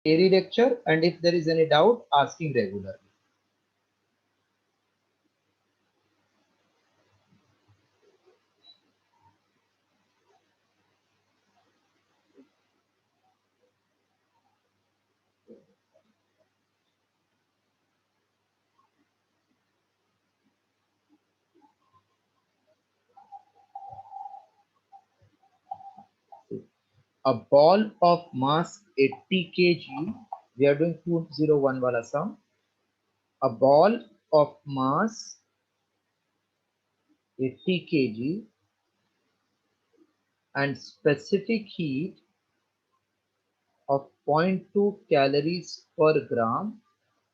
theory lecture, and if there is any doubt, asking regularly. A ball of mass 80 kg, we are doing 201 wala sum. A ball of mass 80 kg and specific heat of 0.2 calories per gram.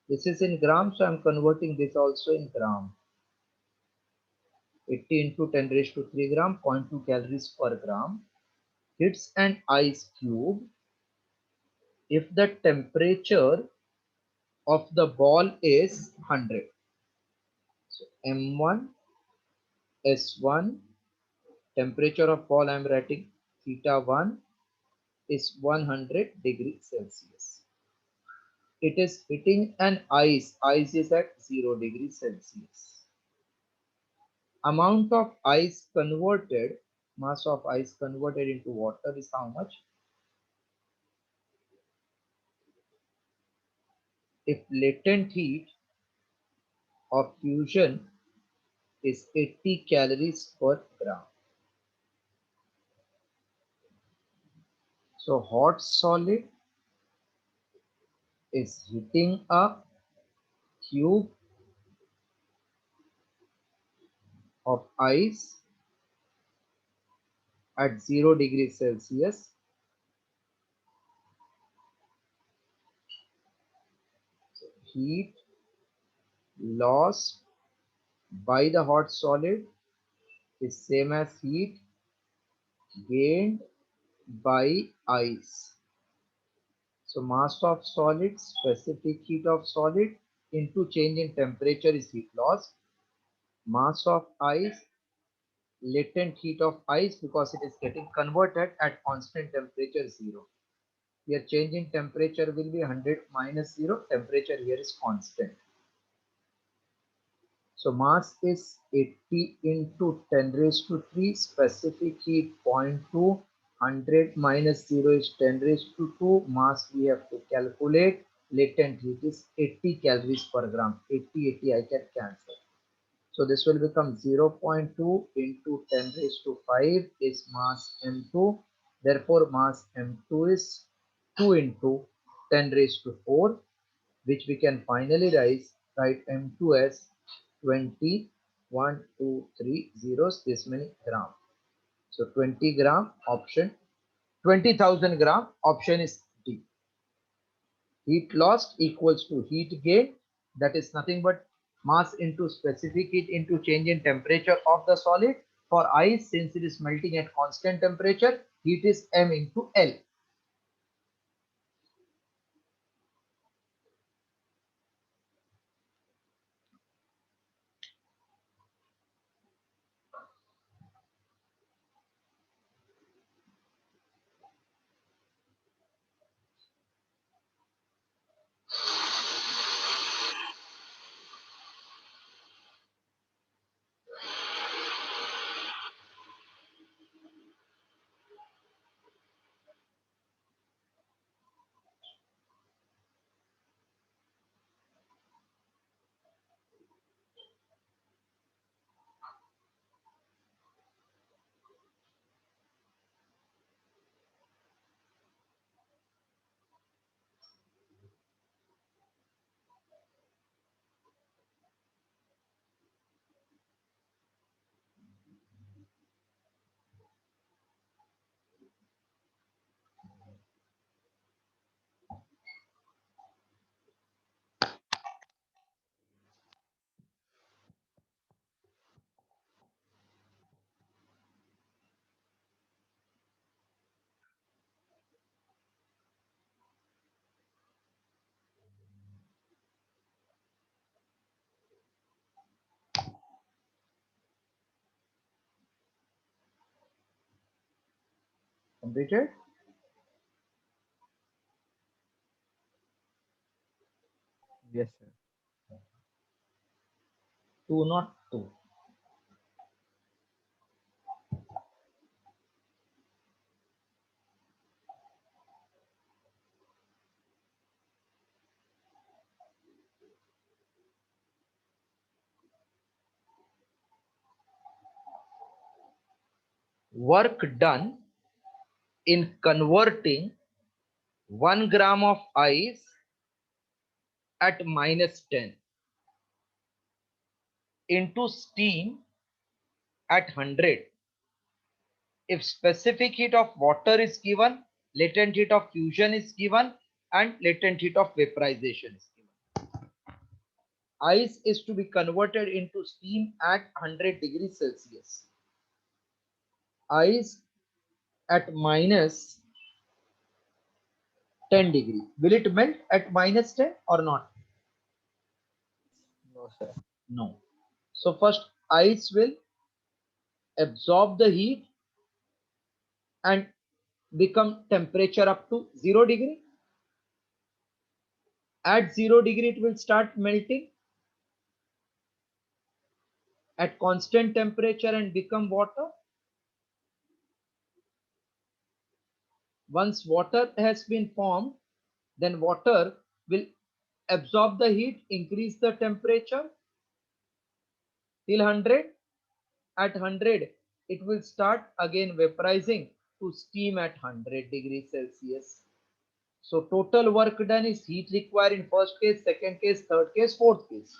This is in grams, so I am converting this also in gram. 80 into 10 raised to 3 gram, 0.2 calories per gram, hits an ice cube if the temperature of the ball is 100. So M1, S1, temperature of ball I am writing theta 1 is 100 degrees Celsius. It is hitting an ice is at 0 degrees Celsius. Amount of ice converted, mass of ice converted into water is how much? If latent heat of fusion is 80 calories per gram. So hot solid is heating a cube of ice at 0 degrees Celsius. Heat lost by the hot solid is same as heat gained by ice. So mass of solid, specific heat of solid into change in temperature is heat loss. Mass of ice, latent heat of ice because it is getting converted at constant temperature 0. Here change in temperature will be 100 minus 0. Temperature here is constant. So mass is 80 into 10 raised to 3. Specific heat 0.2. 100 minus 0 is 10 raised to 2. Mass we have to calculate. Latent heat is 80 calories per gram. 80 I can cancel. So this will become 0.2 into 10 raised to 5 is mass M2. Therefore mass M2 is 2 into 10 raised to 4, which we can finally write M2 as 20, 1, 2, 3 zeros, this many gram. So 20 gram option, 20,000 gram option is D. Heat lost equals to heat gain, that is nothing but mass into specific heat into change in temperature of the solid. For ice, since it is melting at constant temperature, heat is M into L. Completed? Yes, sir. 202. Work done in converting 1 gram of ice at -10 into steam at 100. If specific heat of water is given, latent heat of fusion is given, and latent heat of vaporization is given. Ice is to be converted into steam at 100 degrees Celsius. Ice at minus 10 degree. Will it melt at minus 10 or not? No, sir. No. So first ice will absorb the heat and become temperature up to 0 degree. At 0 degree it will start melting at constant temperature and become water. Once water has been formed, then water will absorb the heat, increase the temperature till 100. At 100 it will start again vaporizing to steam at 100 degrees Celsius. So total work done is heat required in first case, second case, third case, fourth case.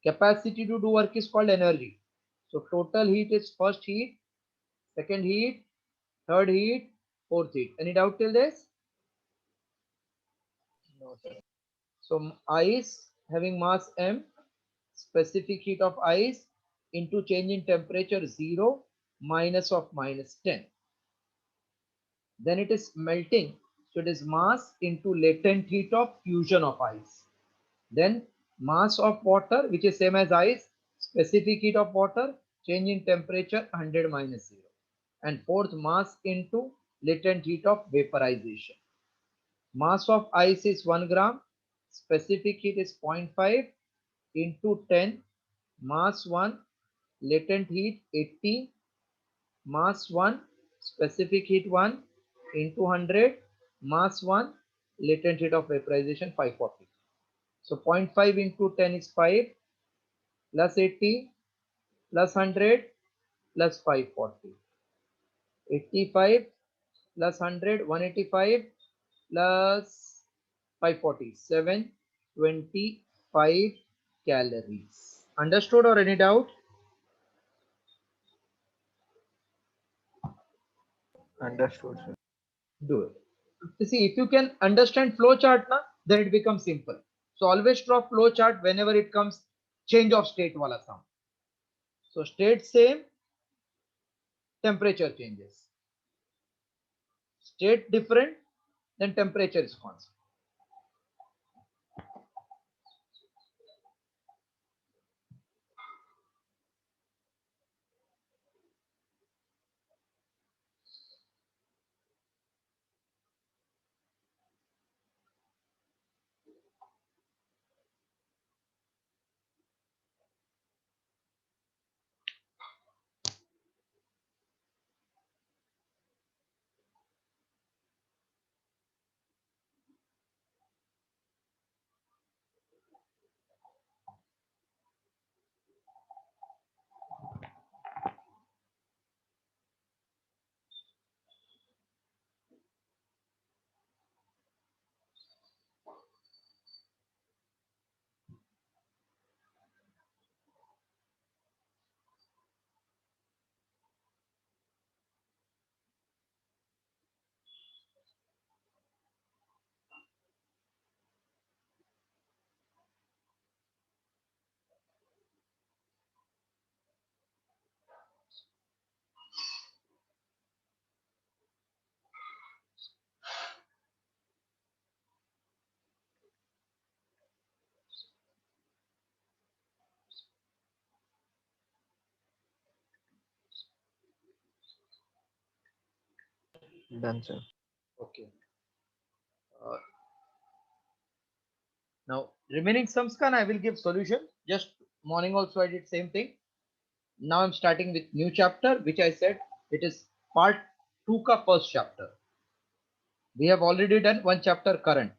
Capacity to do work is called energy. So total heat is first heat, second heat, third heat, fourth heat. Any doubt till this? No, sir. So ice having mass m, specific heat of ice into change in temperature 0 minus of -10. Then it is melting. So it is mass into latent heat of fusion of ice. Then mass of water, which is same as ice, specific heat of water, change in temperature 100 minus 0. And fourth, mass into latent heat of vaporization. Mass of ice is 1 gram, specific heat is 0.5 into 10, mass 1, latent heat 80, mass 1, specific heat 1 into 100, mass 1, latent heat of vaporization 540. So 0.5 into 10 is 5 plus 80 plus 100 plus 540. 85 plus 100, 185 plus 540, 725 calories. Understood or any doubt? Understood, sir. Do it. You see, if you can understand flow chart, na, then it becomes simple. So always draw flow chart whenever it comes change of state wala sound. So state same, temperature changes. State different, then temperature is constant. Done, sir. Okay. Uh, Now remaining sums can I will give solution. Just morning also I did same thing. Now I'm starting with new chapter, which I said it is part 2 ka first chapter. We have already done one chapter current.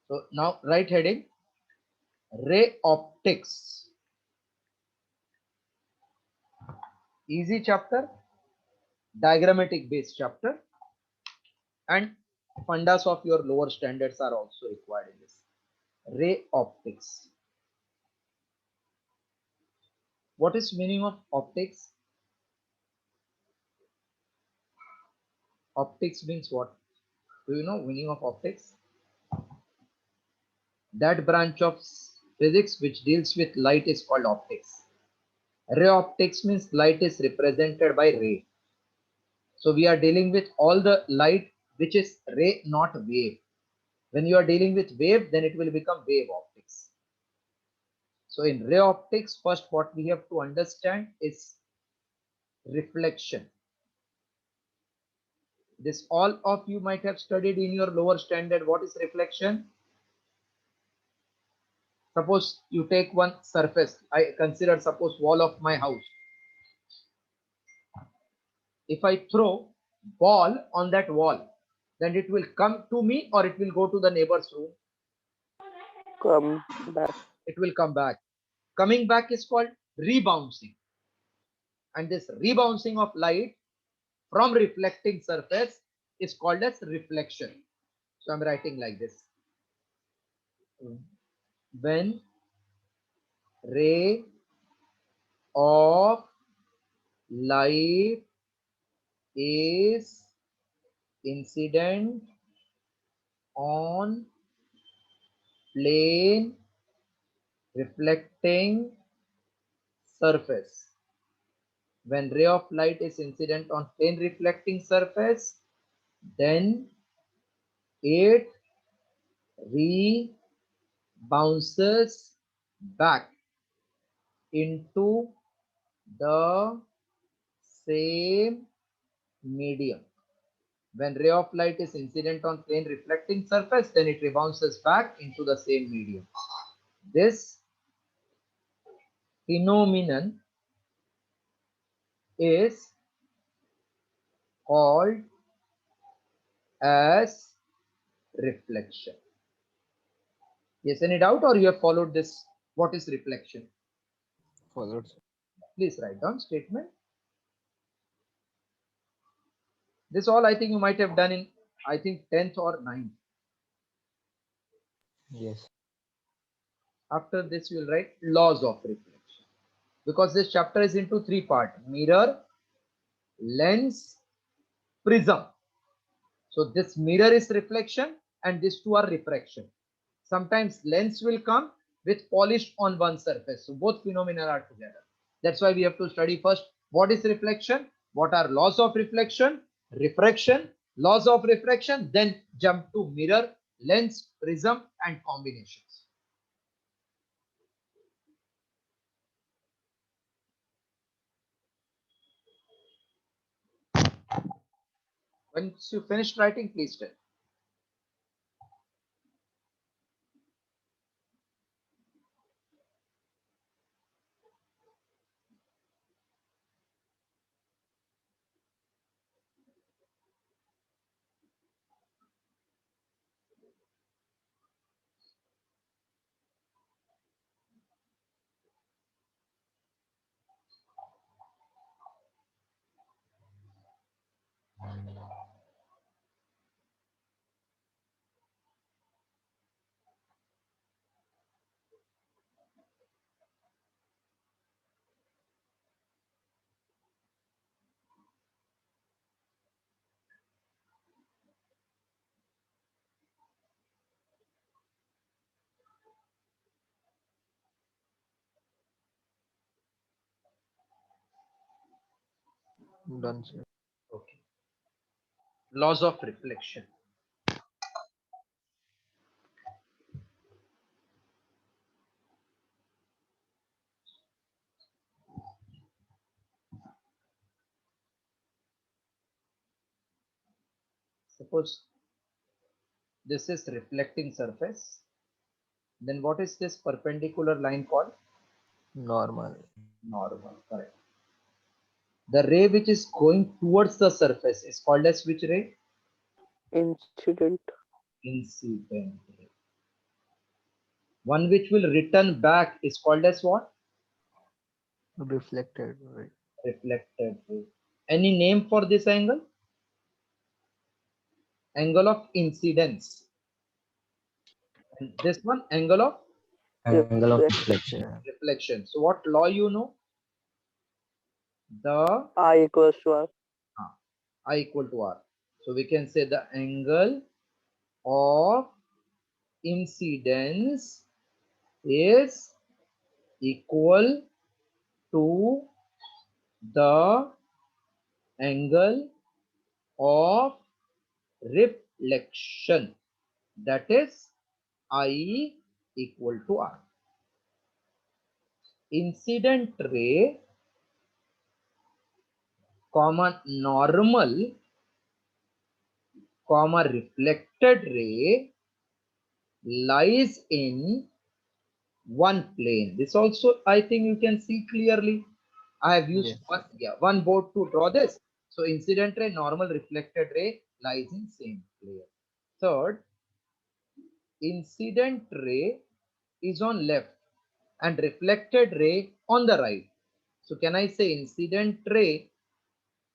So now right heading ray optics. Easy chapter, diagrammatic based chapter, and fundas of your lower standards are also required in this. Ray optics. What is meaning of optics? Optics means what? Do you know meaning of optics? That branch of physics which deals with light is called optics. Ray optics means light is represented by ray. So we are dealing with all the light which is ray, not wave. When you are dealing with wave, then it will become wave optics. So in ray optics, first what we have to understand is reflection. This all of you might have studied in your lower standard. What is reflection? Suppose you take one surface. I consider suppose wall of my house. If I throw ball on that wall, then it will come to me or it will go to the neighbor's room. Come back. It will come back. Coming back is called rebouncing. And this rebouncing of light from reflecting surface is called as reflection. So I'm writing like this. When ray of light is incident on plane reflecting surface. When ray of light is incident on plane reflecting surface, then it rebounces back into the same medium. When ray of light is incident on plane reflecting surface, then it rebounces back into the same medium. This phenomenon is called as reflection. Yes, any doubt or you have followed this? What is reflection? Followed, sir. Please write down statement. This all I think you might have done in, I think, 10th or 9th. Yes. After this, you will write laws of reflection. Because this chapter is into 3 parts: mirror, lens, prism. So this mirror is reflection and these two are refraction. Sometimes lens will come with polish on one surface. So both phenomena are together. That's why we have to study first what is reflection, what are laws of reflection, refraction, laws of refraction, then jump to mirror, lens, prism, and combinations. Once you finished writing, please tell. Done, sir. Okay. Laws of reflection. Suppose This is reflecting surface. Then what is this perpendicular line called? Normal. Normal, correct. The ray which is going towards the surface is called as which ray? Incident. Incident ray. One which will return back is called as what? Reflected. Right. Reflected ray. Any name for this angle? Angle of incidence. And this one, angle of Angle of Reflection. reflection. reflection. So what law you know? The I equals to R. I equal to R. So we can say the angle of incidence is equal to the angle of reflection, that is I equal to R. Incident ray comma normal comma reflected ray lies in one plane. This also I think you can see clearly. I have used Yes. one board to draw this. So incident ray, normal reflected ray lies in same plane. Third, incident ray is on left and reflected ray on the right. So can I say incident ray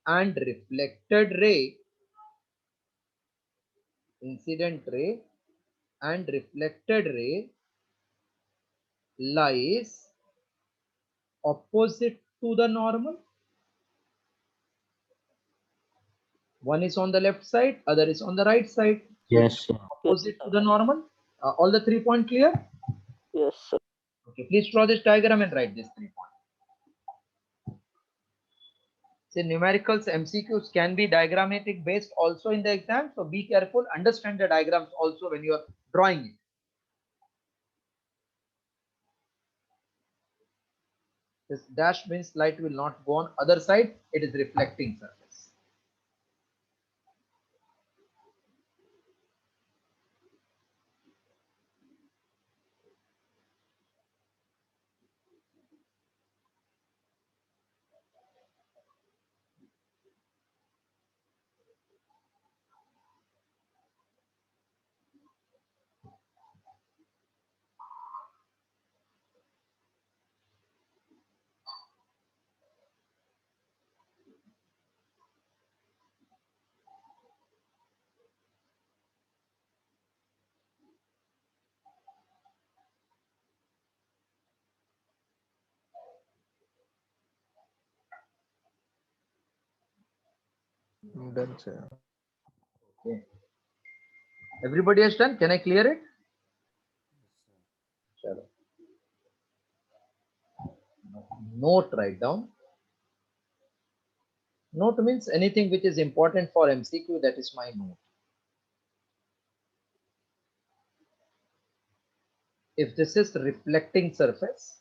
and reflected ray, incident ray and reflected ray lies opposite to the normal? One is on the left side, other is on the right side. So Yes, sir. opposite to the normal. All the 3 points clear? Yes, sir. Okay, please draw this diagram and write this 3 points. Say numericals MCQs can be diagrammatic based also in the exam. So be careful, understand the diagrams also when you are drawing it. This dash means light will not go on other side. It is reflecting surface. Done, sir. Okay. Everybody has done. Can I clear it? Chalo. Note write down. Note means anything which is important for MCQ, that is my note. If this is reflecting surface,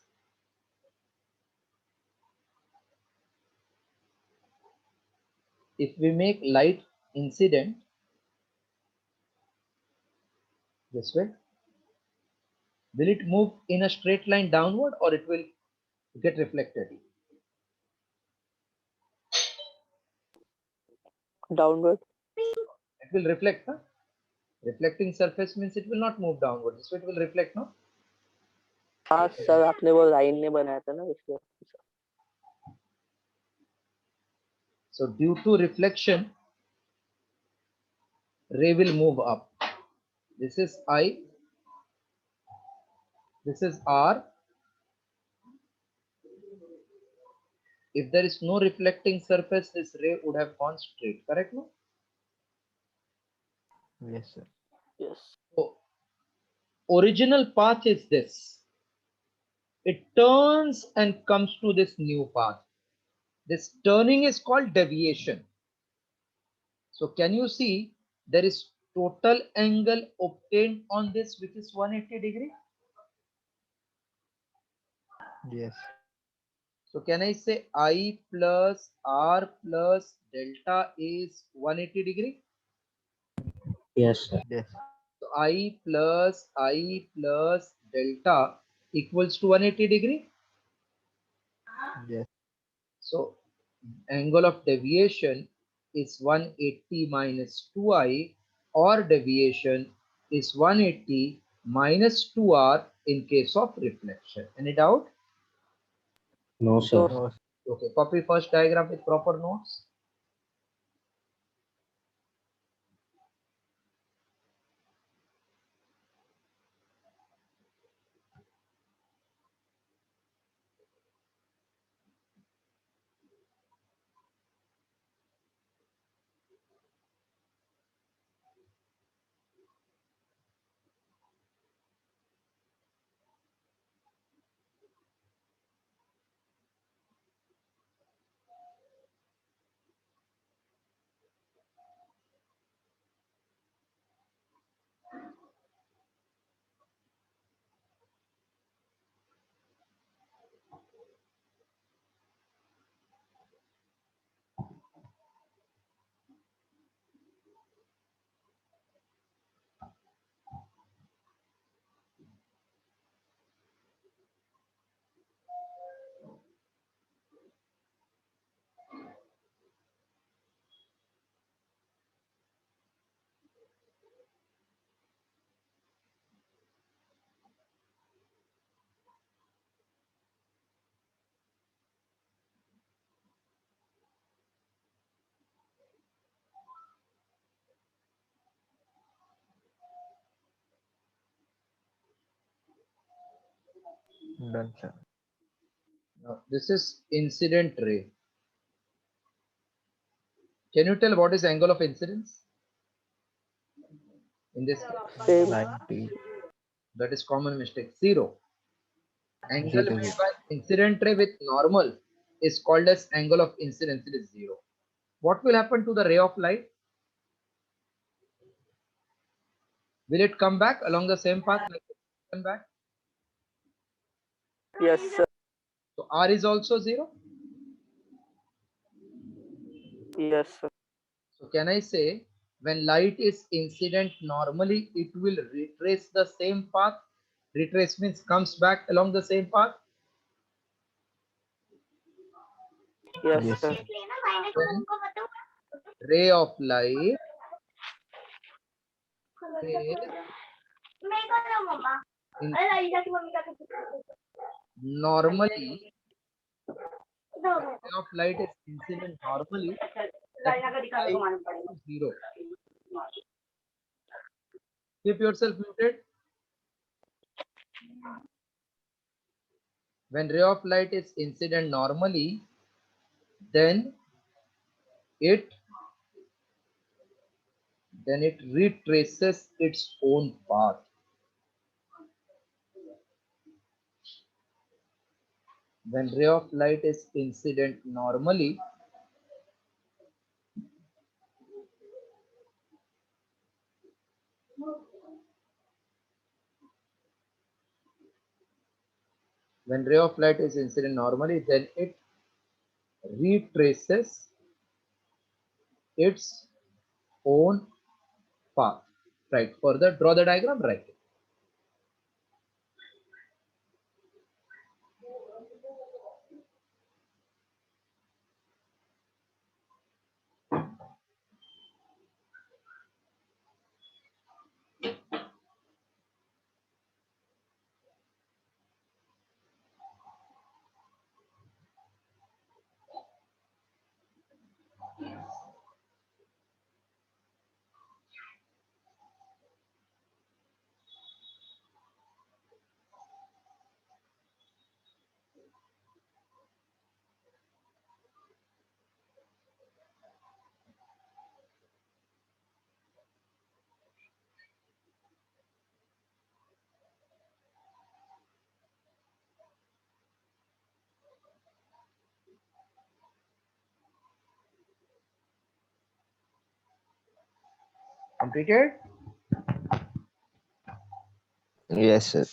if we make light incident this way, will it move in a straight line downward or it will get reflected? Downward. It will reflect, huh? Reflecting surface means it will not move downward. This way it will reflect, no? हाँ sir, आपने वो line ने बनाया था ना इसलिए. So due to reflection, ray will move up. This is I, this is R. If there is no reflecting surface, this ray would have gone straight, correct? No? Yes, sir. Yes. So original path is this. It turns and comes to this new path. This turning is called deviation. So can you see there is total angle obtained on this, which is 180 degree? Yes. So can I say I plus R plus delta is 180 degree? Yes, sir. Yes. So I plus delta equals to 180 degree. Yes. So angle of deviation is 180 minus 2i, or deviation is 180 minus 2r in case of reflection. Any doubt? No, sir. No. Okay, copy first diagram with proper notes. Done, sir. Now, this is incident ray. Can you tell what is angle of incidence in this case? Same. 90. That is common mistake. 0. Angle 0. made by incident ray with normal is called as angle of incidence. It is 0. What will happen to the ray of light? Will it come back along the same path like it come back? Yes, sir. So R is also 0. Yes, sir. So can I say when light is incident normally, it will retrace the same path? Retrace means comes back along the same path. Yes, Yes, sir. sir. When ray of light is in normally, ray of light is incident normally, that means light is 0. Keep yourself muted. When ray of light is incident normally, then it retraces its own path. When ray of light is incident normally, then it retraces its own path. Right. Further, draw the diagram. Right. Completed. Yes, sir.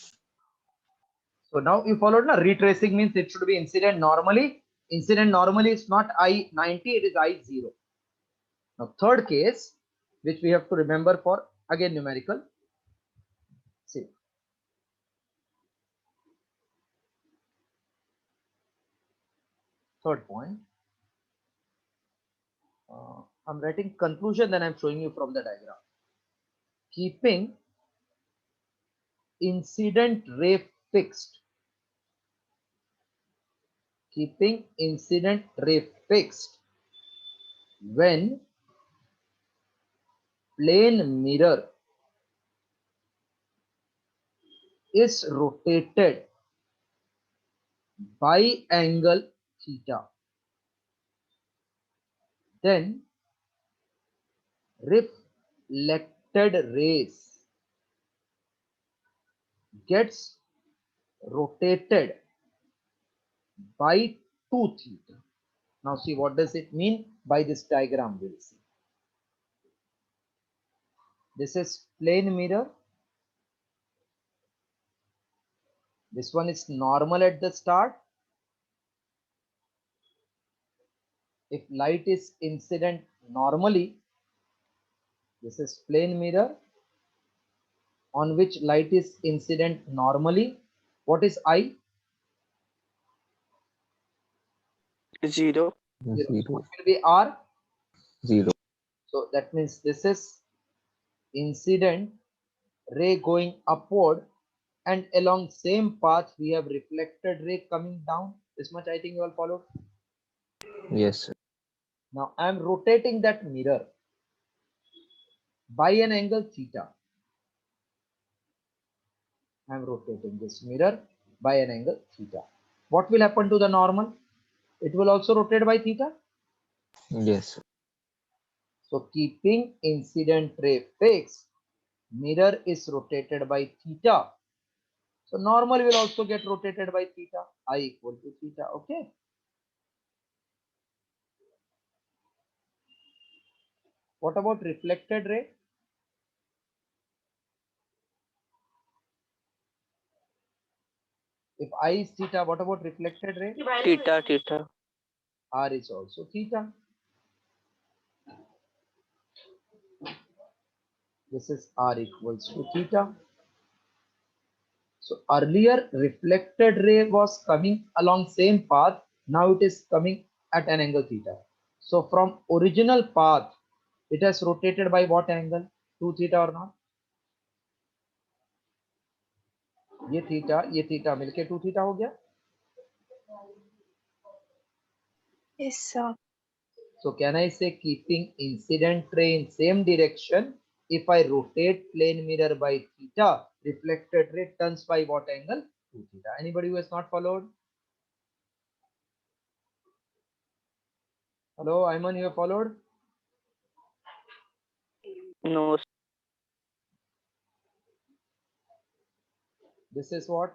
So now you followed. Na retracing means it should be incident normally. Incident normally is not I90, it is I0. Now third case, which we have to remember for again numerical. third point. I'm writing conclusion, then I'm showing you from the diagram. Keeping incident ray fixed. Keeping incident ray fixed when plane mirror is rotated by angle theta, then reflected rays gets rotated by 2 theta. Now see, what does it mean by this diagram? We'll see. This is plane mirror. This one is normal at the start. If light is incident normally, this is plane mirror on which light is incident normally. What is I? 0. What 0. will be R? 0. So that means this is incident ray going upward, and along same path we have reflected ray coming down. This much I think you all followed. Yes, sir. Now I am rotating that mirror by an angle theta. I am rotating this mirror by an angle theta. What will happen to the normal? It will also rotate by theta. Yes, sir. So keeping incident ray fixed, mirror is rotated by theta. So normal will also get rotated by theta. I equal to theta. Okay. What about reflected ray? If I is theta, what about reflected ray? Theta. R is also theta. This is R equals to theta. So earlier reflected ray was coming along same path. Now it is coming at an angle theta. So from original path, it has rotated by what angle? 2 theta or not? ये theta मिलके 2 theta हो गया. Yes, sir. So can I say keeping incident ray in same direction, if I rotate plane mirror by theta, reflected ray turns by what angle? 2 theta. Anybody who has not followed? Hello, Ayman, you have followed? No. This is what?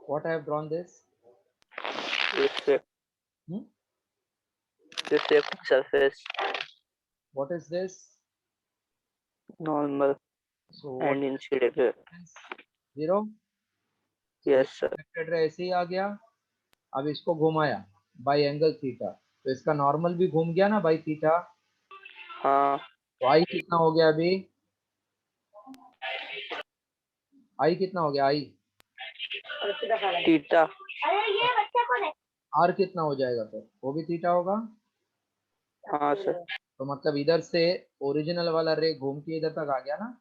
What I have drawn this? Reflect Hmm? surface. What is this? Normal So what and incident. is 0? Yes, sir. Reflected ray ऐसे ही आ गया. अब इसको घुमाया by angle theta, तो इसका normal भी घूम गया ना बाई थीटा. हाँ. तो आई कितना हो गया अभी? आई कितना हो गया? आई थीटा. आर कितना हो जाएगा? तो वो भी थीटा होगा. हाँ सर. तो मतलब इधर से ओरिजिनल वाला रे घूम के इधर तक आ गया ना.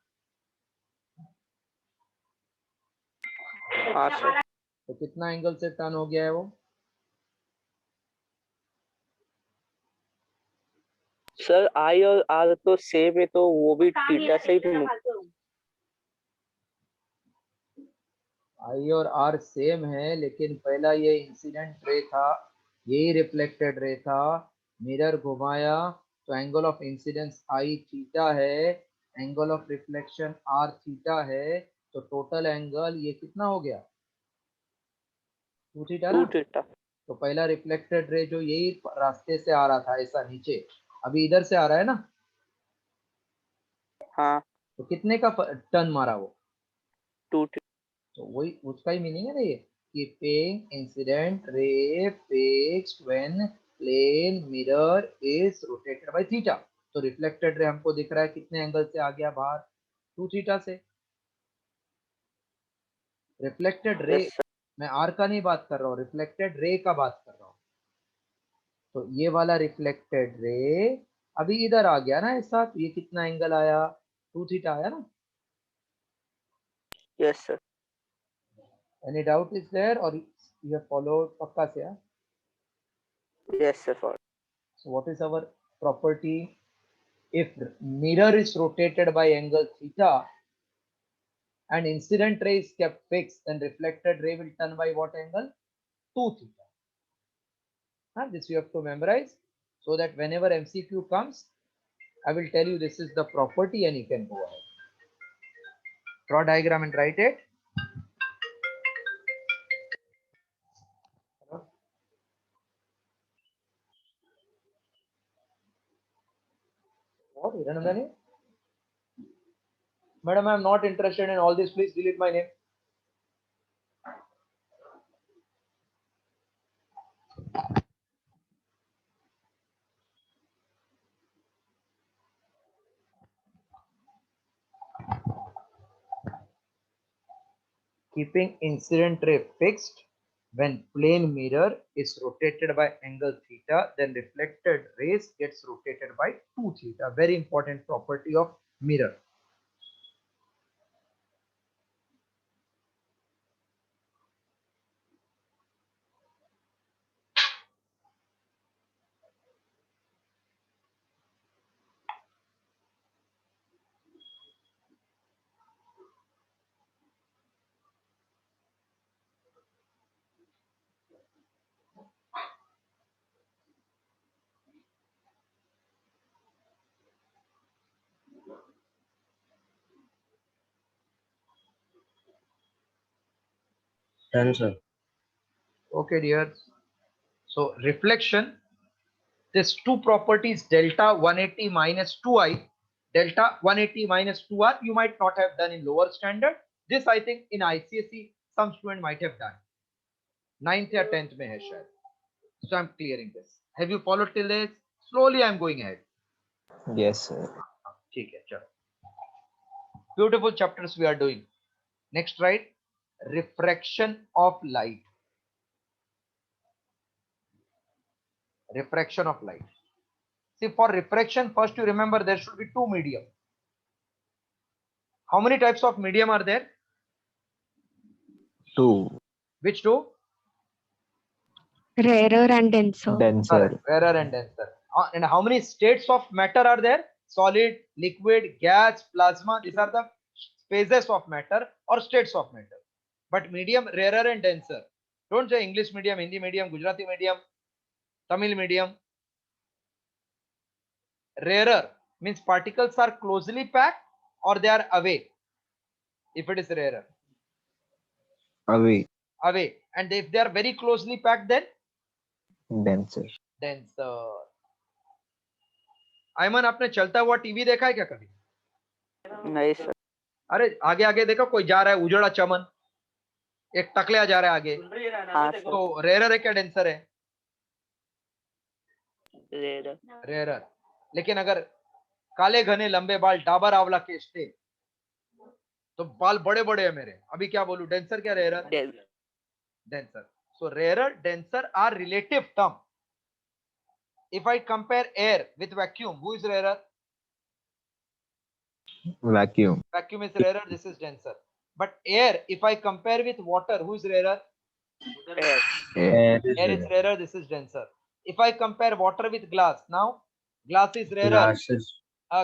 हाँ सर. तो कितना एंगल से टर्न हो गया है वो? सर आई और आर तो सेम है, तो वो भी थीटा से ही आई और आर सेम है, लेकिन पहला ये इंसिडेंट रे था, यही रिफ्लेक्टेड रे था. मिरर घुमाया तो angle of incidence I theta है, angle of reflection R theta है. तो टोटल एंगल ये कितना हो गया? 2 थीटा ना. तो पहला रिफ्लेक्टेड रे जो यही रास्ते से आ रहा था ऐसा नीचे, अभी इधर से आ रहा है ना. हाँ. तो कितने का टर्न मारा वो? 2. तो वही उसका ही मीनिंग है ना ये, keeping incident ray fixed when plane mirror is rotated by theta. तो रिफ्लेक्टेड रे हमको दिख रहा है कितने एंगल से आ गया बाहर? 2 थीटा से. रिफ्लेक्टेड रे मैं आर का नहीं बात कर रहा हूँ, रिफ्लेक्टेड रे का बात कर रहा हूँ। तो ये वाला रिफ्लेक्टेड रे अभी इधर आ गया ना ऐसा, तो ये कितना एंगल आया, 2 थीटा आया ना। Yes, sir. Any doubt is there or you have followed पक्का से? Yes, sir. For So what is our property? If mirror is rotated by angle theta and incident ray is kept fixed, then reflected ray will turn by what angle? 2 theta. This you have to memorize so that whenever MCQ comes, I will tell you this is the property and you can go ahead. Draw diagram and write it. What? Hiranandani? Madam, I am not interested in all this. Please delete my name. Keeping incident ray fixed, when plane mirror is rotated by angle theta, then reflected rays gets rotated by 2 theta. Very important property of mirror. Done, sir. Okay, dear. So reflection, this two properties delta 180 minus 2i, delta 180 minus 2r, you might not have done in lower standard. This I think in ICSE some student might have done. 9th or 10th mein hai shayad. So I'm clearing this. Have you followed till this? Slowly I'm going ahead. Yes, sir. ठीक है, चलो. Beautiful chapters we are doing. Next, right? Refraction of light. Refraction of light. See, for refraction, first you remember there should be two medium. How many types of medium are there? 2. Which two? Rarer and denser. Denser. Correct. Rarer and denser. And how many states of matter are there? Solid, liquid, gas, plasma. These are the phases of matter or states of matter. But medium, rarer and denser. Don't say English medium, Hindi medium, Gujarati medium, Tamil medium. Rarer means particles are closely packed or they are away. If it is rarer, Away. away. And if they are very closely packed, then Denser. denser. Aiman, आपने चलता हुआ TV देखा है क्या कभी? नहीं sir. अरे आगे आगे देखो, कोई जा रहा है उजड़ा चमन, एक टकलिया जा रहा है आगे, हाँ sir. तो रेयर है क्या डेंसर है? Rarer. रेयर. लेकिन अगर काले घने लंबे बाल डाबर आंवला केश थे, तो बाल बड़े बड़े है मेरे, अभी क्या बोलूं, डेंसर क्या rare? Denser. Denser. So rarer, denser are relative term. If I compare air with vacuum, who is rarer? Vacuum. Vacuum is rarer, this is denser. But air, if I compare with water, who is rarer? Air. Air. Air is rarer, this is denser. If I compare water with glass, now glass is rarer. Glasses.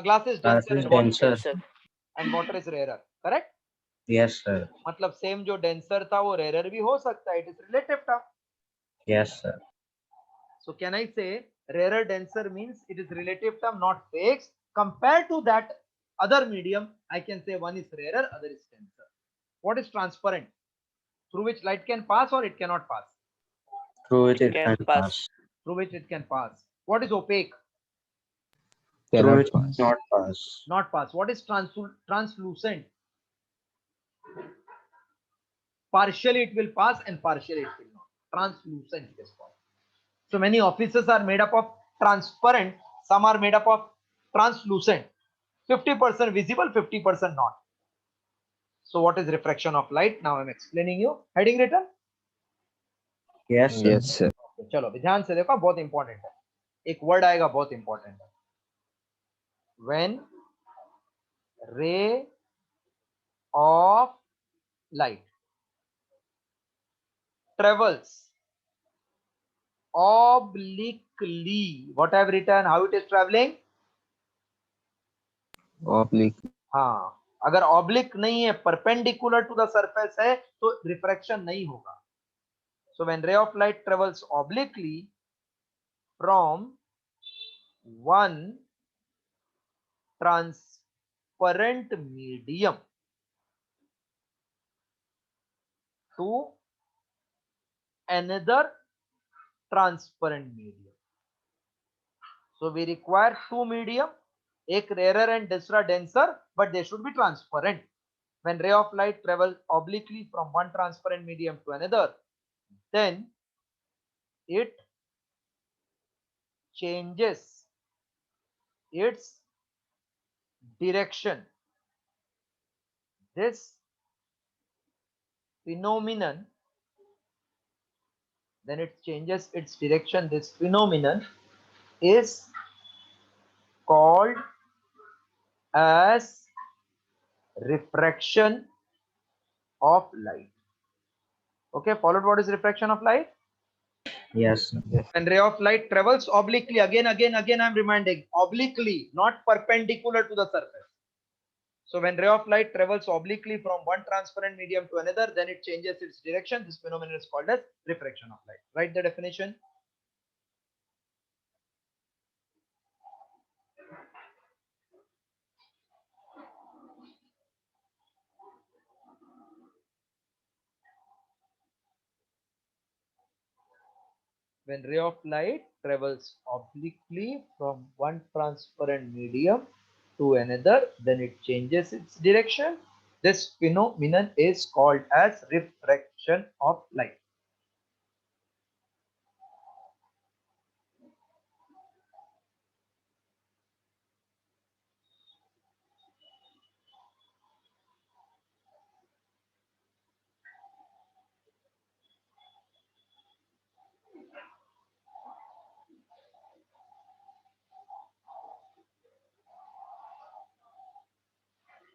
Glass is Glass denser is and water, denser. Denser. and water is rarer. Correct? Yes, sir. मतलब same जो denser था वो rare भी हो सकता है. It is relative term. Yes, sir. So can I say rarer denser means it is relative term, not fixed. Compared to that other medium, I can say one is rarer, other is denser. What is transparent? Through which light can pass or it cannot pass? Through it, it Can can pass. pass. Through which it can pass. What is opaque? Through Cannot it, pass. not pass. Not pass. What is translucent? Partially it will pass and partially it will not. Translucent is called. So many offices are made up of transparent, some are made up of translucent. 50% visible, 50% not. So what is refraction of light? Now I'm explaining you. Heading written? Yes, sir. Yes, sir. चलो ध्यान से देखो, बहुत important है, एक word आएगा बहुत important है. When ray of light travels obliquely, what I have written, how it is traveling? Oblique. हाँ, अगर ऑब्लिक नहीं है, परपेंडिकुलर टू द सरफेस है, तो रिफ्रैक्शन नहीं होगा. So when ray of light travels obliquely from one transparent medium to another transparent medium. So we require two medium, एक rarer and दूसरा denser, but they should be transparent. When ray of light travels obliquely from one transparent medium to another, then it changes its direction. This phenomenon, then it changes its direction. This phenomenon is called as refraction of light. Okay, followed what is refraction of light? Yes, sir. When ray of light travels obliquely, again I'm reminding, obliquely, not perpendicular to the surface. So when ray of light travels obliquely from one transparent medium to another, then it changes its direction. This phenomenon is called as refraction of light. Write the definition. When ray of light travels obliquely from one transparent medium to another, then it changes its direction. This phenomenon is called as refraction of light.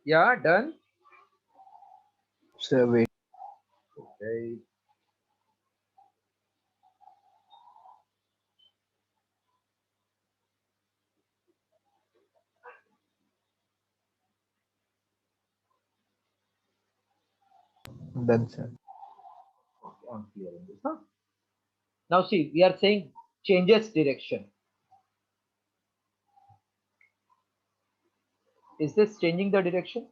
Yeah, done. Sir, wait. Okay. Done, sir. I'm clearing this. Huh? Now see, we are saying changes direction. Is this changing the direction?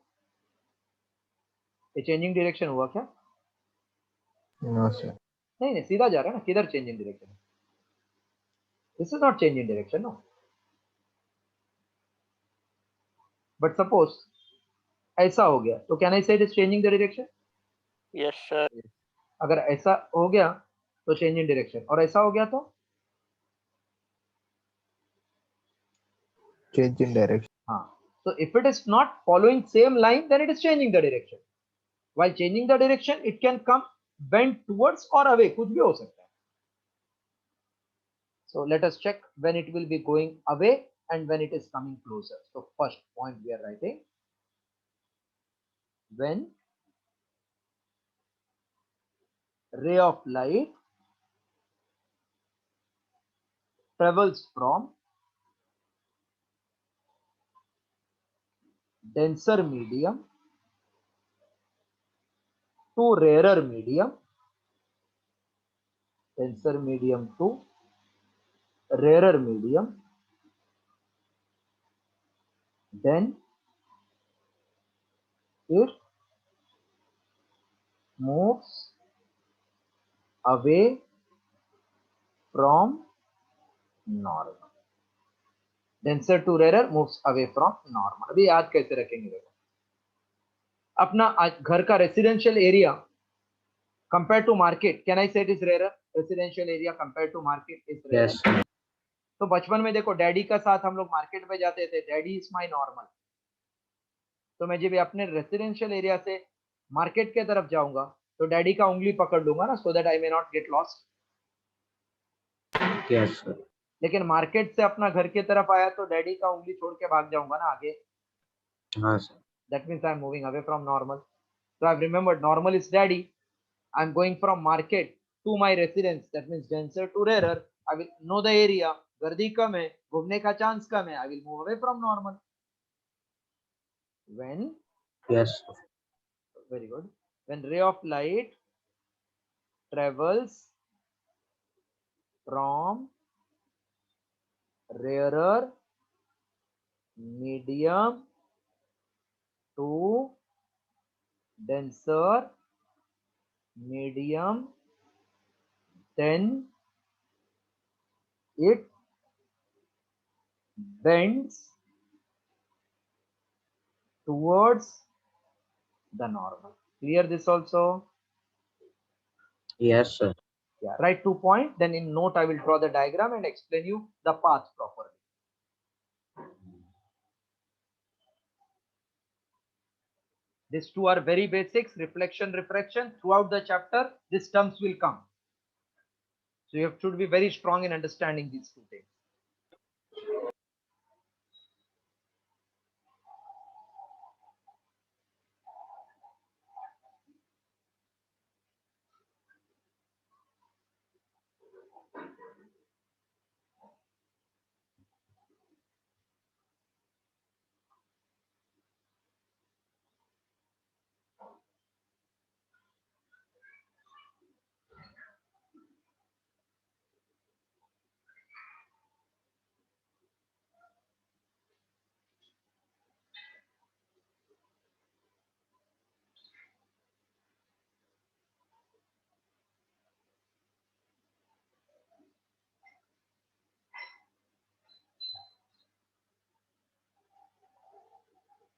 ये changing direction हुआ क्या? No, sir. नहीं नहीं, सीधा जा रहा है ना, किधर changing direction? This is not changing direction, no. But suppose ऐसा हो गया, तो can I say it is changing the direction? Yes, sir. अगर ऐसा हो गया तो changing direction, और ऐसा हो गया तो Change in direction. हाँ. So if it is not following same line, then it is changing the direction. While changing the direction, it can come bend towards or away, कुछ भी हो सकता है. So let us check when it will be going away and when it is coming closer. So first point we are writing, when ray of light travels from denser medium to rarer medium, denser medium to rarer medium, then it moves away from normal. Denser to rarer moves away from normal. अभी याद कैसे रखेंगे देखो, अपना घर का residential area compare to market, can I say it is rare? Residential area compare to market is rare. Yes, sir. तो बचपन में देखो, डैडी का साथ हम लोग मार्केट में जाते थे, डैडी इज माय नॉर्मल. तो मैं जब अपने रेसिडेंशियल एरिया से मार्केट के तरफ जाऊंगा तो डैडी का उंगली पकड़ लूंगा ना, so that I may not get lost. Yes, sir. लेकिन मार्केट से अपना घर की तरफ आया तो डैडी का उंगली छोड़ के भाग जाऊंगा ना आगे. हाँ sir. That means I'm moving away from normal. So I've remembered normal is daddy. I'm going from market to my residence. That means denser to rarer. I will know the area. गर्दी कम है, घूमने का chance कम है. I will move away from normal. When, Yes, sir. very good. When ray of light travels from rarer medium to denser medium, then it bends towards the normal. Clear this also? Yes, sir. Yeah, write 2 points. Then in note I will draw the diagram and explain you the path properly. These two are very basics, reflection, refraction. Throughout the chapter, these terms will come. So you should be very strong in understanding these two things.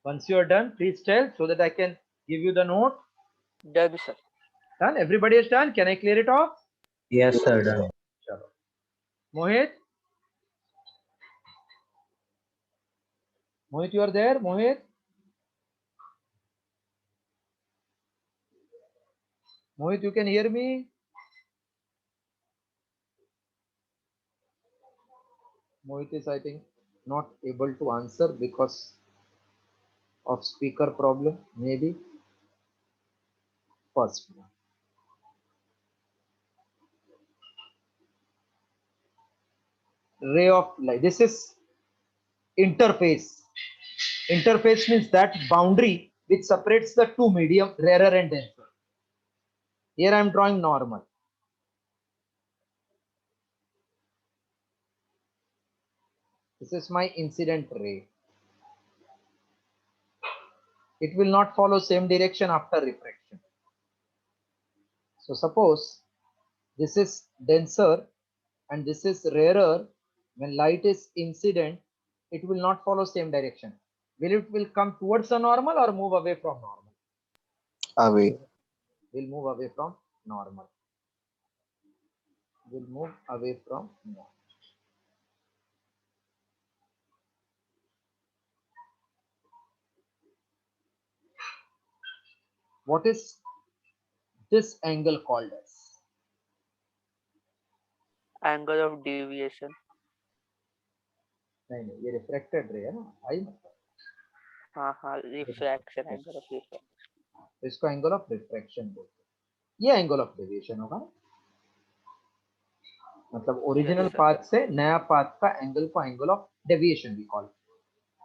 Once you are done, please tell so that I can give you the note. Done, sir. Done? Everybody is done? Can I clear it off? Yes, sir. Done. Chalo. Mohit? Mohit, you are there? Mohit? Mohit, you can hear me? Mohit is, I think, not able to answer because of speaker problem, maybe. First. Ray of light. This is interface. Interface means that boundary which separates the two medium, rarer and denser. Here I am drawing normal. This is my incident ray. It will not follow same direction after refraction. So suppose this is denser and this is rarer. When light is incident, it will not follow same direction. Will come towards the normal or move away from normal? Away. Will move away from normal. Will move away from normal. What is this angle called as? Angle of deviation. नहीं नहीं, ये refracted रे है ना, आई मतलब हाँ, refraction, angle of refraction. तो इसको एंगल ऑफ रिफ्रैक्शन बोलते हैं. ये एंगल ऑफ डेविएशन होगा, मतलब ओरिजिनल sir. पाथ से नया पाथ का एंगल को angle of deviation we call.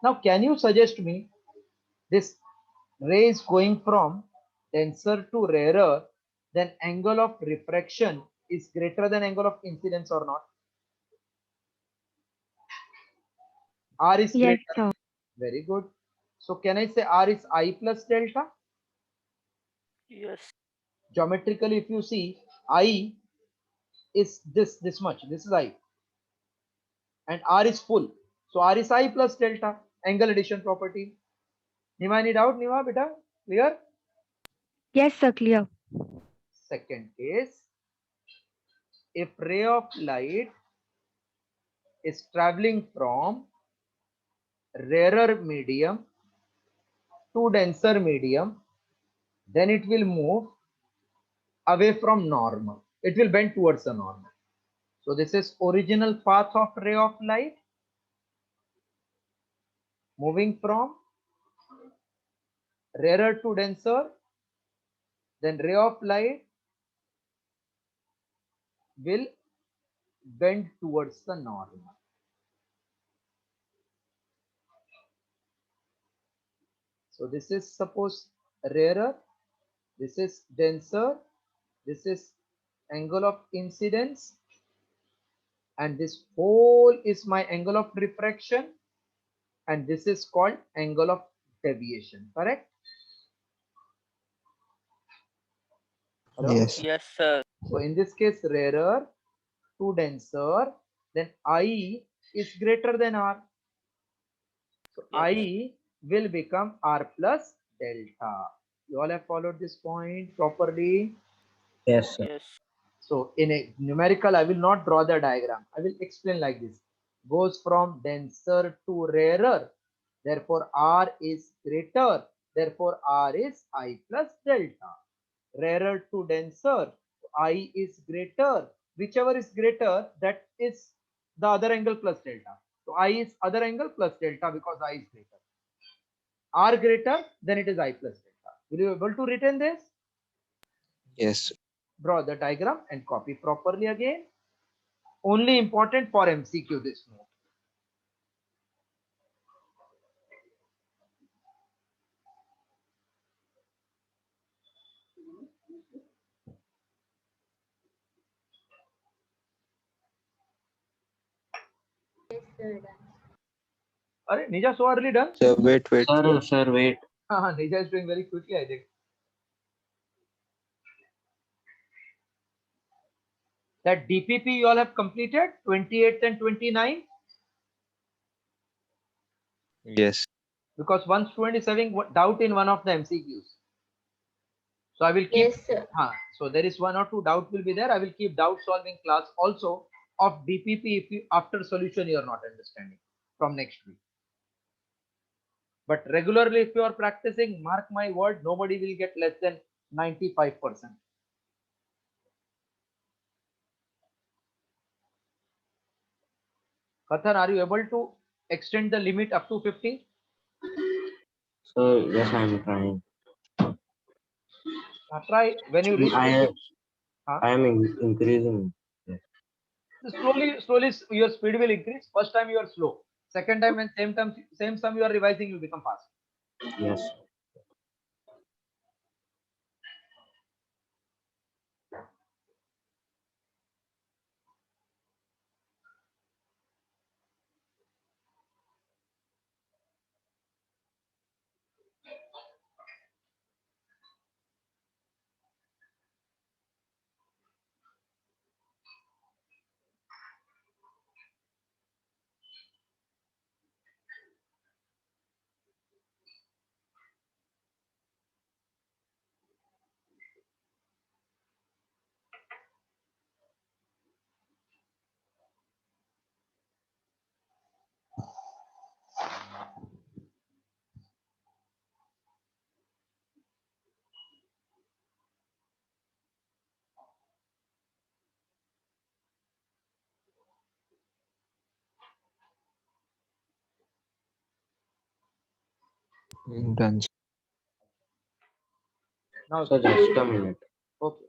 Now can you suggest me this ray is going from denser to rarer, then angle of refraction is greater than angle of incidence or not? R is Yes, greater. sir. Very good. So can I say R is I plus delta? Yes. Geometrically, if you see, I is this much. This is I. And R is full. So R is I plus delta. Angle addition property. Nima, any doubt? Nima, beta? Clear? Yes, sir. Clear. Second case, if ray of light is traveling from rarer medium to denser medium, then it will move away from normal. It will bend towards the normal. So this is original path of ray of light moving from rarer to denser. Then ray of light will bend towards the normal. So this is suppose rarer, this is denser, this is angle of incidence, and this whole is my angle of refraction, and this is called angle of deviation, correct? Hello? Yes. Yes, sir. So in this case, rarer to denser, then I is greater than R. So Yes. I will become R plus delta. You all have followed this point properly. Yes, sir. Yes. So in a numerical, I will not draw the diagram. I will explain like this. Goes from denser to rarer. Therefore, R is greater. Therefore, R is I plus delta. Rarer to denser, I is greater. Whichever is greater, that is the other angle plus delta. So I is other angle plus delta because I is greater. R greater, then it is I plus delta. Will you be able to retain this? Yes. Draw the diagram and copy properly again. Only important for MCQ this note. Are Nija so early done? So wait. Sir, wait. Nija is doing very quickly, I think. That DPP you all have completed 28th and 29th, Yes. because one student is having doubt in one of the MCQs. So I will keep. Yes, sir. So there is 1 or 2 doubt will be there. I will keep doubt solving class also of DPP if you, after solution you are not understanding from next week. But regularly, if you are practicing, mark my word, nobody will get less than 95%. Kathan, are you able to extend the limit up to 50? So yes, I am trying. Try when you reach 50. I am increasing. Yes. Slowly, your speed will increase. First time you are slow. Second time and same sum you are revising, you become fast. Yes. Done. Now, So just a minute. okay.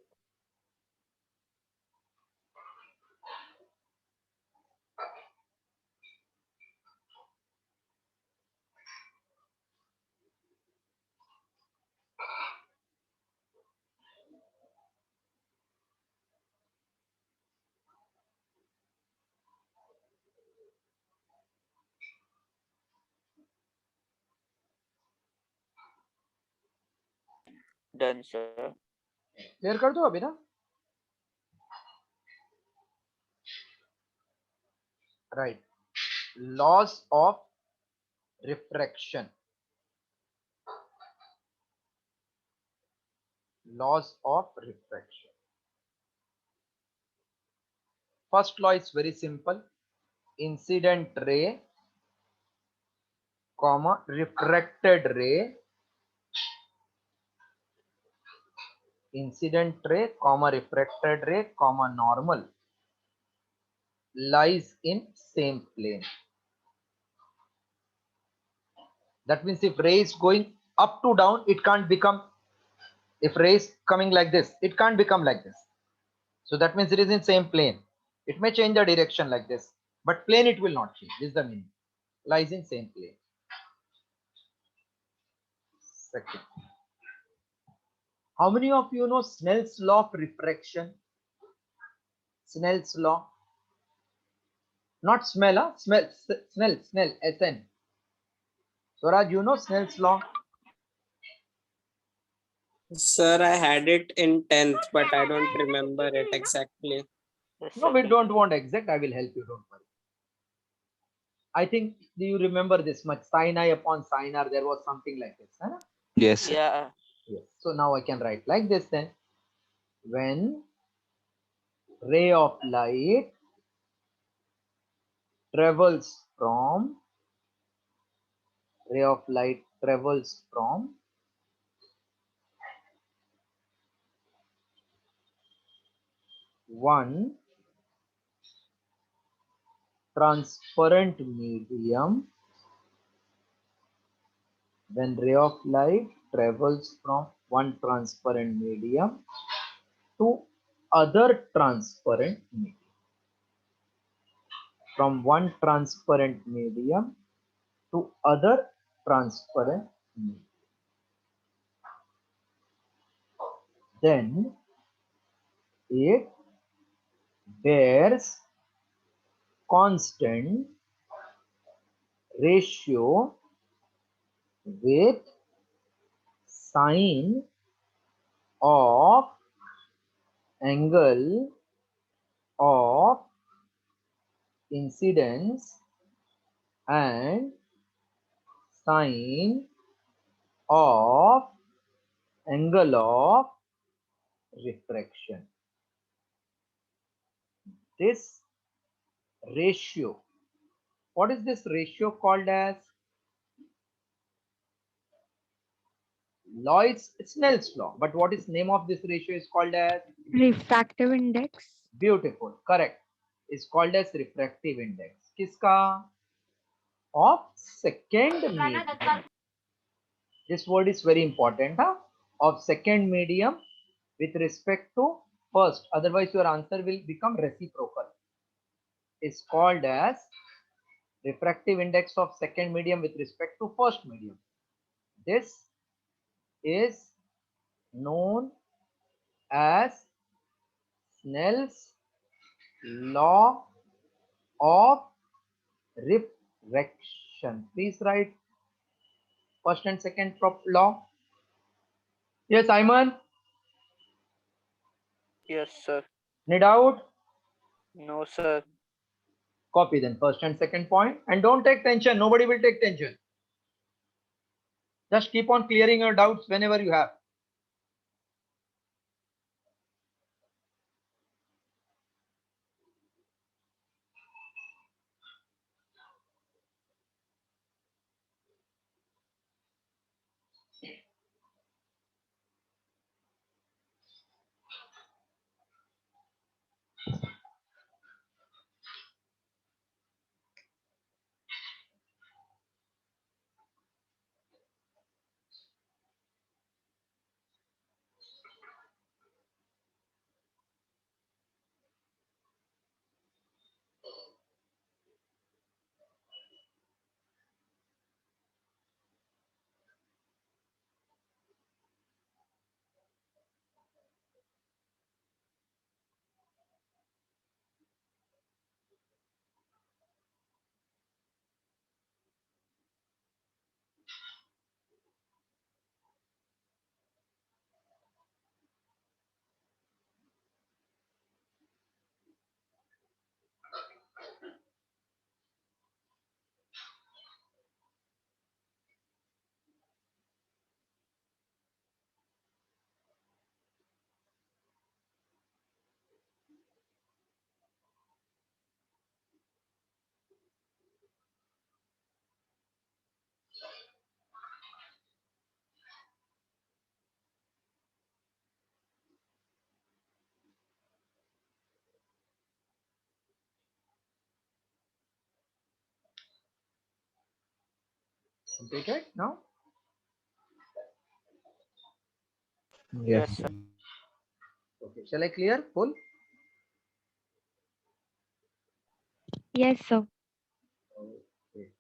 Done, sir. Clear कर दो अभी ना. Right. Laws of refraction. Laws of refraction. First law is very simple. Incident ray, comma, refracted ray. Incident ray, comma, refracted ray, comma, normal. lies in same plane. That means if ray is going up to down, it can't become, if ray is coming like this, it can't become like this. So that means it is in same plane. It may change the direction like this, but plane it will not change. This is the meaning. Lies in same plane. Second. How many of you know Snell's law of refraction? Snell's law. Not smell, huh? Smell, Snell, SN. Swaraj, you know Snell's law? Sir, I had it in 10th, but I don't remember it exactly. Yes, No, sir. we don't want exact. I will help you. Don't worry. I think, do you remember this much? Sin I upon sin R, there was something like this. Huh? Yes, sir. Yeah. Yes. So now I can write like this then. When ray of light travels from one transparent medium, when ray of light travels from one transparent medium to other transparent medium, from one transparent medium to other transparent medium, then it bears constant ratio with sine of angle of incidence and sine of angle of refraction. This ratio, what is this ratio called as? Law is Snell's law, but what is name of this ratio is called as? Refractive index. Beautiful, correct. Is called as refractive index. Kiska? Of second medium. This word is very important, huh? Of second medium with respect to first. Otherwise, your answer will become reciprocal. Is called as refractive index of second medium with respect to first medium. This is known as Snell's law of refraction. Please write first and second law. Yes, Ayman. Yes, sir. Any doubt? No, sir. Copy then first and second point, and don't take tension. Nobody will take tension. Just keep on clearing your doubts whenever you have. Completed now? Yes. Yes, sir. Okay, shall I clear full? Yes, sir. Okay. Okay.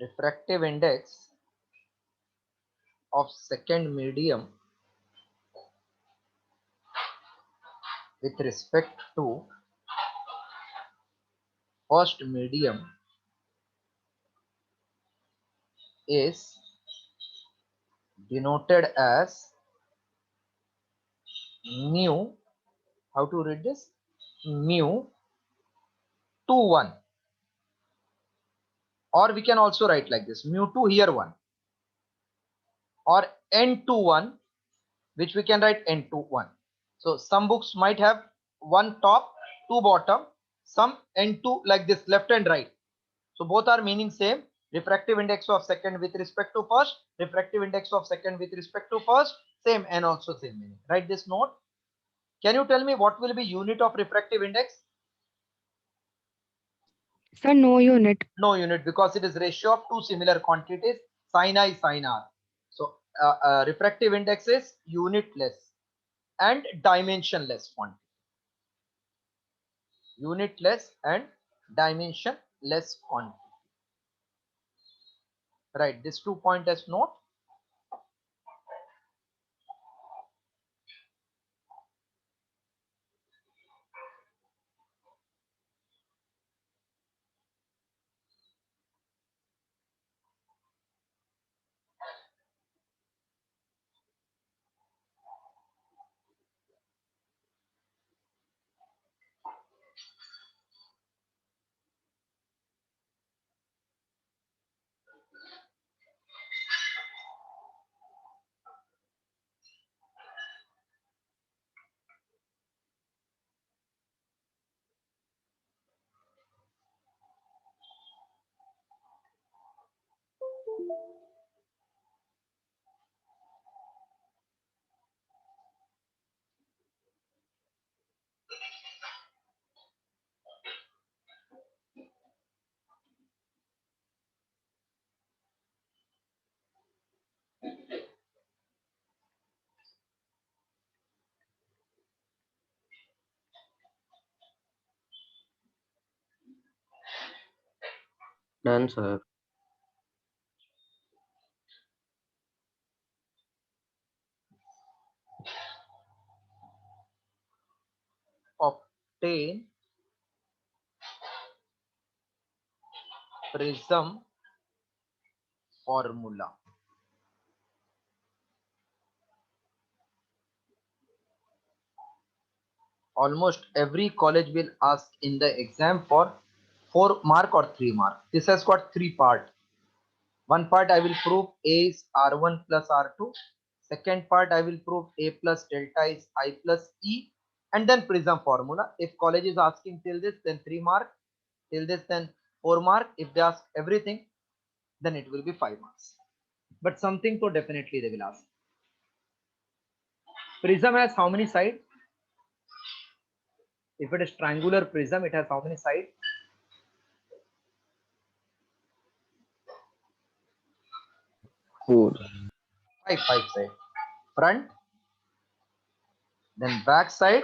Refractive index of second medium with respect to first medium is denoted as mu. How to read this? Mu 2 1, or we can also write like this: mu 2 here 1, or n2 1, which we can write n2 1. So some books might have one top, two bottom, some n2 like this, left and right. So both are meaning same. Refractive index of second with respect to first, refractive index of second with respect to first, same and also same meaning. Write this note. Can you tell me what will be unit of refractive index? Sir, no unit. No unit, because it is ratio of two similar quantities, sin I, sin R. So refractive index is unitless and dimensionless quantity. Unitless and dimensionless quantity. Right, this 2 point as note. Done, sir. Obtain prism formula. Almost every college will ask in the exam for 4 mark or 3 mark. This has got 3 part. One part I will prove A is R1 plus R2. Second part I will prove A plus delta is I plus E, and then prism formula. If college is asking till this, then 3 mark. Till this, then 4 mark. If they ask everything, then it will be 5 marks. But something so definitely they will ask. Prism has how many sides? If it is triangular prism, it has how many sides? 4. 5 sides. Front, then back side.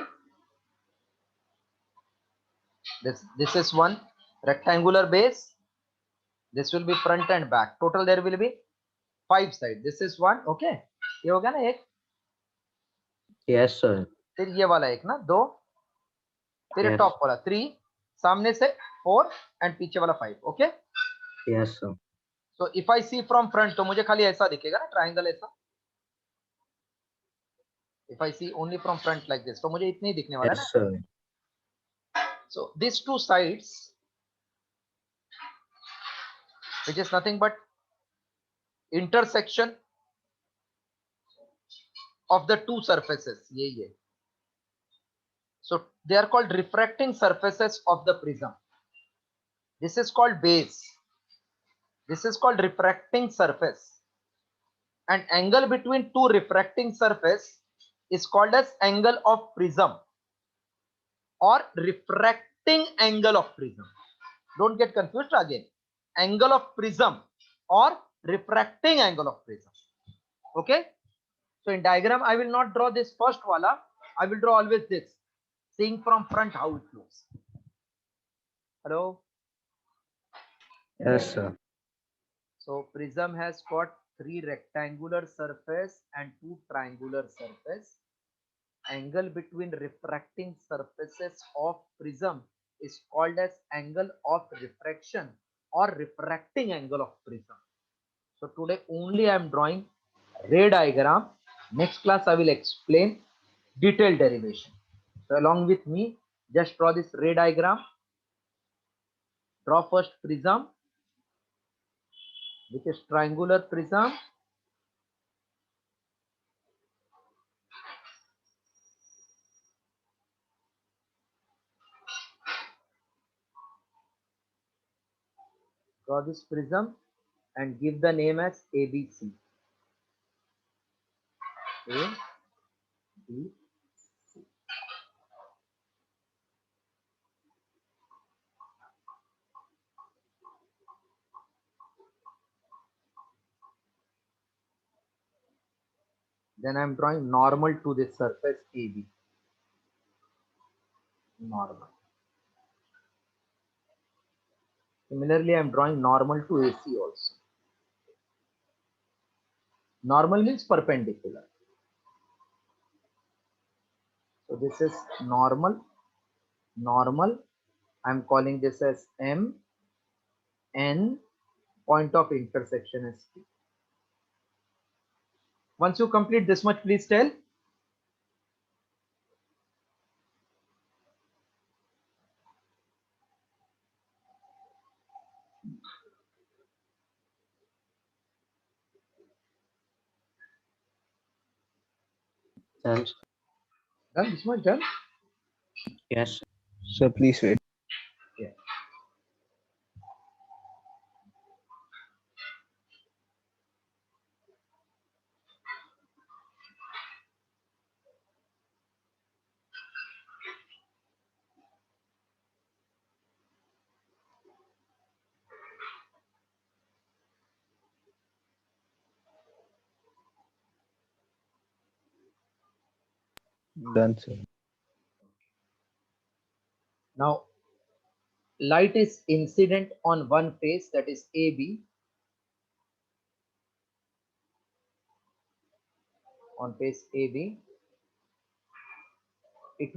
This is one rectangular base. This will be front and back. Total there will be 5 sides. This is one. Okay, ये हो गया ना एक. Yes, sir. फिर ये वाला एक ना 2. फिर Yes. टॉप वाला 3. सामने से 4 एंड पीछे वाला 5. Okay. Yes, sir. So if I see from front, तो मुझे खाली ऐसा दिखेगा ना, ट्रायंगल ऐसा. If I see only from front like this, तो मुझे इतने ही दिखने वाला है ना. Yes, sir. So these two sides, which is nothing but intersection of the two surfaces. ये. So they are called refracting surfaces of the prism. This is called base. This is called refracting surface. And angle between two refracting surface is called as angle of prism or refracting angle of prism. Don't get confused again. Angle of prism or refracting angle of prism. Okay. So in diagram, I will not draw this first wala. I will draw always this. Seeing from front how it looks. Hello. Yes, sir. So prism has got 3 rectangular surface and 2 triangular surface. Angle between refracting surfaces of prism is called as angle of refraction or refracting angle of prism. So today only I am drawing ray diagram. Next class I will explain detailed derivation. So along with me, just draw this ray diagram. Draw first prism, which is triangular prism. Draw this prism and give the name as ABC. A, B, then I am drawing normal to this surface AB. Normal. Similarly, I am drawing normal to AC also. Normal means perpendicular. So this is normal. Normal. I am calling this as M. N. Point of intersection is T. Once you complete this much, please tell. Done, sir. Done? This much done? Yes, sir. Sir, please wait. Yeah. Done, sir. Now, light is incident on one face, that is AB. On face AB. It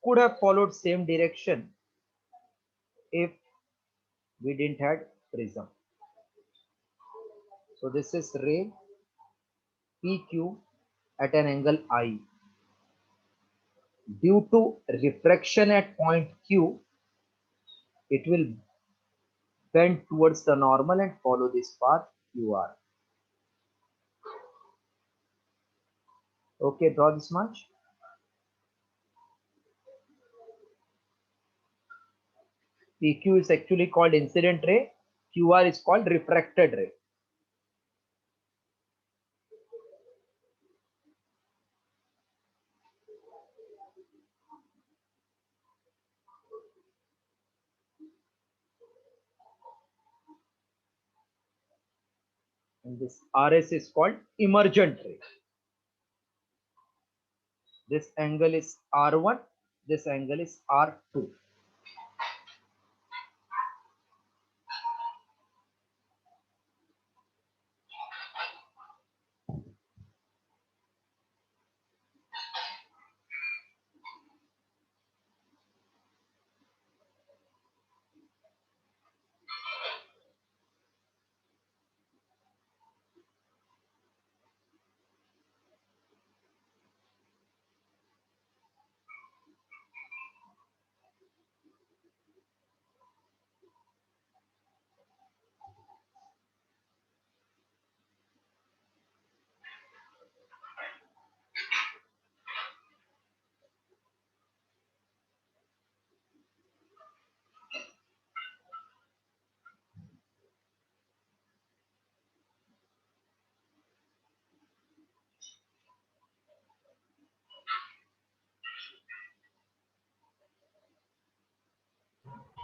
could have followed same direction if we didn't had prism. So this is ray PQ at an angle I. Due to refraction at point Q, it will bend towards the normal and follow this path QR. Okay, draw this much. PQ is actually called incident ray. QR is called refracted ray. And this RS is called emergent ray. This angle is R1. This angle is R2.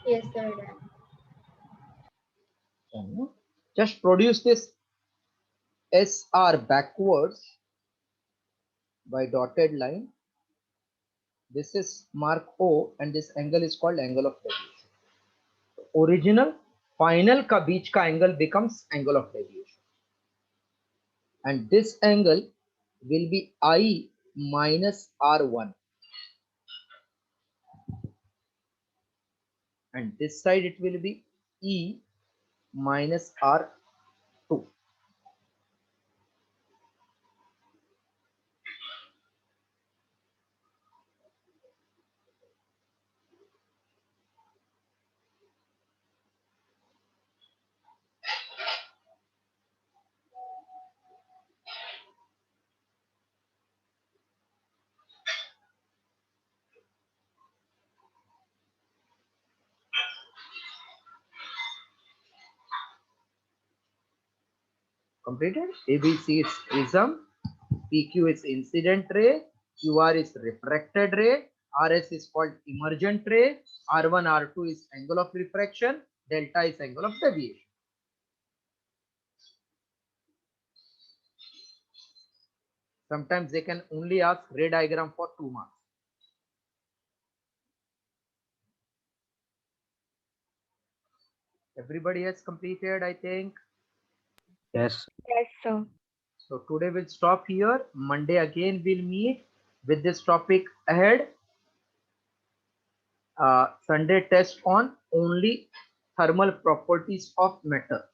Yes, sir. Done. Just produce this SR backwards by dotted line. This is mark O and this angle is called angle of deviation. Original final का बीच का angle becomes angle of deviation. And this angle will be I minus R1. And this side it will be E minus R2. Completed. ABC is prism, PQ is incident ray, QR is refracted ray, RS is called emergent ray, R1, R2 is angle of refraction, delta is angle of deviation. Sometimes they can only ask ray diagram for 2 marks. Everybody has completed, I think. Yes. Yes, sir. So today we'll stop here. Monday again we'll meet with this topic ahead. Sunday test on only thermal properties of matter.